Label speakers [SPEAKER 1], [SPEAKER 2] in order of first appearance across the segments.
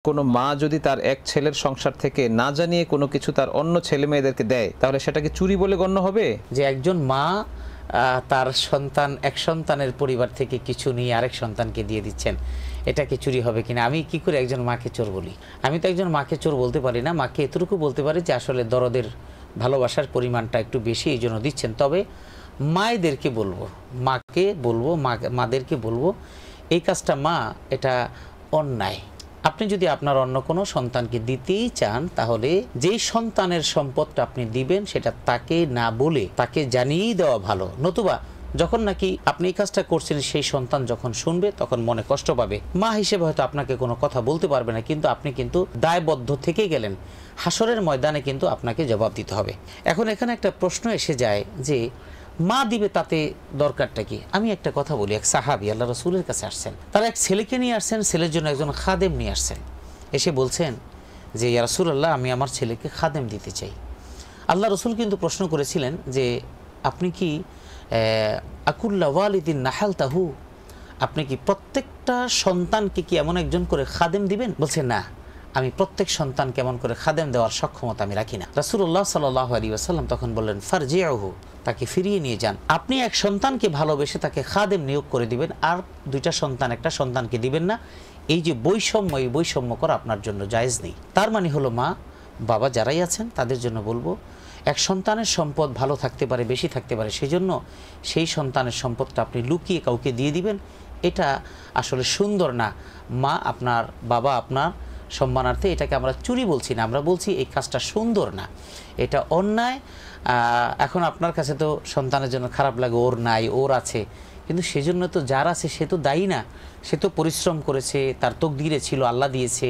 [SPEAKER 1] কোনো মা যদি তার এক ছেলের সংসার থেকে না জানিয়ে কোনো কিছু তার অন্য ছেলে মেয়েদেরকে দেয়, তাহলে সেটাকে চুরি বলে গণ্য হবে?
[SPEAKER 2] যে একজন মা তার সন্তান এক সন্তানের পরিবার থেকে কিছু নিয়ে আরেক সন্তানকে দিয়ে দিচ্ছেন, এটা কি চুরি হবে কিনা? আমি কি করে একজন মাকে চোর বলি? আমি তো একজন মাকে চোর বলতে পারি না। মাকে এতটুকু বলতে পারি যে আসলে দরদের ভালোবাসার পরিমাণটা একটু বেশি, এই জন্য দিচ্ছেন। তবে মায়েদেরকে বলবো, মাকে বলবো, মাদেরকে বলবো, এই কাজটা মা, এটা অন্যায়। আপনি যদি আপনার অন্য কোনো সন্তানকে দিতেই চান, তাহলে যেই সন্তানের সম্পদটা আপনি দিবেন সেটা তাকে না বলে তাকে জানিয়েই দেওয়া ভালো। নতুবা যখন নাকি আপনি এই কাজটা করছেন, সেই সন্তান যখন শুনবে তখন মনে কষ্ট পাবে। মা হিসেবে হয়তো আপনাকে কোনো কথা বলতে পারবে না, কিন্তু আপনি কিন্তু দায়বদ্ধ থেকে গেলেন। হাসরের ময়দানে কিন্তু আপনাকে জবাব দিতে হবে। এখন এখানে একটা প্রশ্ন এসে যায় যে মা দিবে তাতে দরকারটা কি? আমি একটা কথা বলি, এক সাহাবী আল্লাহ রাসূলের কাছে আসছেন, তারা এক ছেলেকে নিয়ে আসছেন, ছেলের জন্য একজন খাদেম নিয়ে আসছেন। এসে বলছেন যে ইয়া রাসূলুল্লাহ, আমি আমার ছেলেকে খাদেম দিতে চাই। আল্লাহ রাসূল কিন্তু প্রশ্ন করেছিলেন যে আপনি কি আকুল্লা ওয়ালিদিন নাহালতাহু, আপনি কি প্রত্যেকটা সন্তানকে কি এমন একজন করে খাদেম দিবেন? বলছে না, আমি প্রত্যেক সন্তান কেমন করে খাদেম দেওয়ার সক্ষমতা আমি রাখি না। রাসূলুল্লাহ সাল্লাল্লাহু আলাইহি ওয়াসাল্লাম তখন বললেন ফারজিউহু, তাকে ফিরিয়ে নিয়ে যান। আপনি এক সন্তানকে ভালোবেসে তাকে খাদেম নিয়োগ করে দিবেন, আর দুইটা সন্তান একটা সন্তানকে দিবেন না। এই যে বৈষম্য, এই বৈষম্য করা আপনার জন্য জায়েজ নেই। তার মানে হলো মা বাবা যারাই আছেন তাদের জন্য বলবো, এক সন্তানের সম্পদ ভালো থাকতে পারে, বেশি থাকতে পারে, সেজন্য সেই সন্তানের সম্পদটা আপনি লুকিয়ে কাউকে দিয়ে দিবেন, এটা আসলে সুন্দর না। মা আপনার, বাবা আপনার সম্মানার্থে, এটাকে আমরা চুরি বলছি না, আমরা বলছি এই কাজটা সুন্দর না, এটা অন্যায়। এখন আপনার কাছে তো সন্তানের জন্য খারাপ লাগে, ওর নাই, ওর আছে, কিন্তু সেজন্য তো যার আছে সে তো দায়ী না। সে তো পরিশ্রম করেছে, তার তকদিরে ছিল, আল্লাহ দিয়েছে।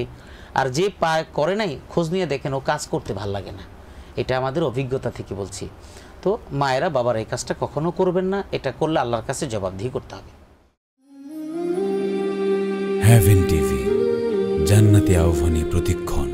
[SPEAKER 2] আর যে পায় করে নাই, খোঁজ নিয়ে দেখেন ও কাজ করতে ভাল লাগে না। এটা আমাদের অভিজ্ঞতা থেকে বলছি। তো মায়েরা বাবার এই কাজটা কখনো করবেন না, এটা করলে আল্লাহর কাছে জবাবদিহি করতে হবে।
[SPEAKER 3] হেভেন টিভি, জান্নাতি আহ্বানে প্রতিক্ষণ।